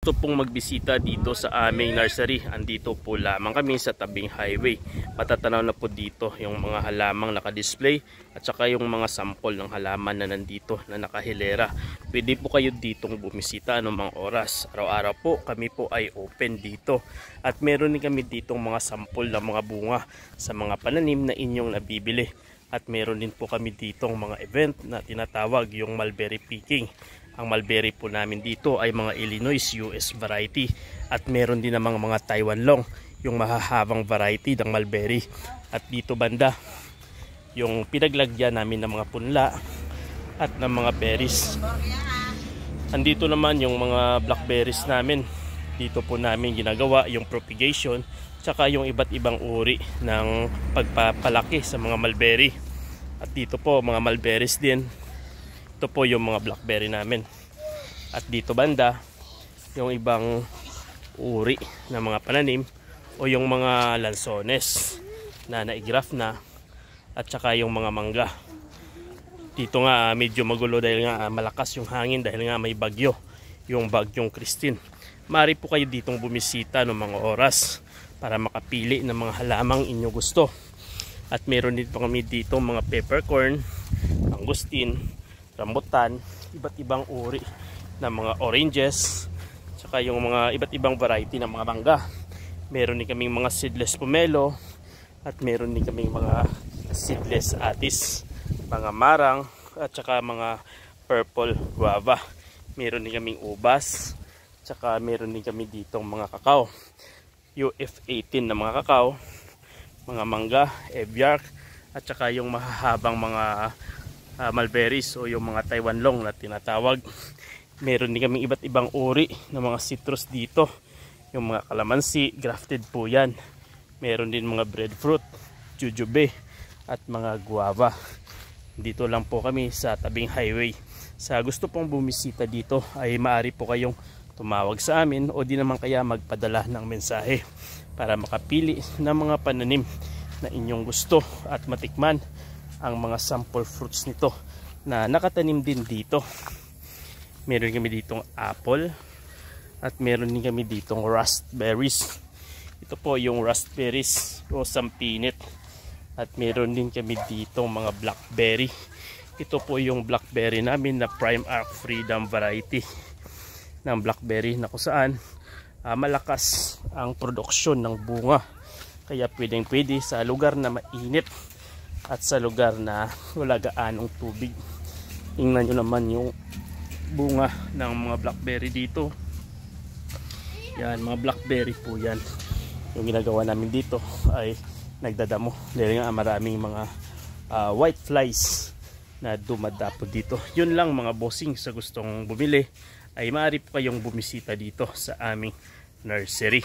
gusto pong magbisita dito sa aming nursery, andito po lamang kami sa tabing highway. Matatanaw na po dito yung mga halamang naka-display at saka yung mga sample ng halaman na nandito na nakahilera. Pwede po kayo ditong bumisita anumang oras. Araw-araw po kami po ay open dito. At meron din kami ditong mga sample ng mga bunga sa mga pananim na inyong nabibili. At meron din po kami ditong mga event na tinatawag yung mulberry picking. Ang mulberry po namin dito ay mga Illinois US variety at meron din namang mga Taiwan long, yung mahahabang variety ng mulberry. At dito banda, yung pinaglagyan namin ng mga punla at ng mga berries. Andito naman yung mga blackberries namin. Dito po namin ginagawa yung propagation tsaka yung iba't ibang uri ng pagpapalaki sa mga mulberry. At dito po mga mulberries din. Ito po yung mga blackberry namin. At dito banda, yung ibang uri ng mga pananim o yung mga lansones na naigraph na at saka yung mga mangga. Dito nga medyo magulo dahil nga malakas yung hangin dahil nga may bagyo, yung bagyong Christine. Maaari po kayo ditong bumisita ng mga oras para makapili ng mga halamang inyo gusto. At meron din po kami dito mga peppercorn, mangustin, rambutan, iba't ibang uri ng mga oranges, saka yung mga iba't ibang variety ng mga mangga. Meron din kaming mga seedless pomelo at meron din kaming mga seedless atis, mga marang at saka mga purple guava. Meron din kaming ubas, saka meron din kami ditong mga kakao, UF18 na mga kakao, mga mangga, evyark at saka yung mahahabang mga mulberries o yung mga Taiwan long na tinatawag. Meron din kaming iba't ibang uri ng mga citrus dito. Yung mga kalamansi, grafted po yan. Meron din mga breadfruit, jujube at mga guava. Dito lang po kami sa tabing highway. Sa gusto pong bumisita dito ay maaari po kayong tumawag sa amin o di naman kaya magpadala ng mensahe para makapili ng mga pananim na inyong gusto at matikman ang mga sample fruits nito na nakatanim din dito. Meron kami ditong apple at meron din kami ditong raspberries. Ito po yung raspberries o sampinit. At meron din kami ditong mga blackberry. Ito po yung blackberry namin na Prime Arc Freedom variety ng blackberry na kung saan malakas ang produksyon ng bunga. Kaya pwedeng pwede sa lugar na mainit at sa lugar na wala gaanong tubig. Tingnan nyo naman yung bunga ng mga blackberry dito. Yan, mga blackberry po yan. Yung ginagawa namin dito ay nagdadamo dahil nga maraming mga white flies na dumadapo dito. Yun lang mga bossing, sa gustong bumili ay maaari po kayong bumisita dito sa aming nursery.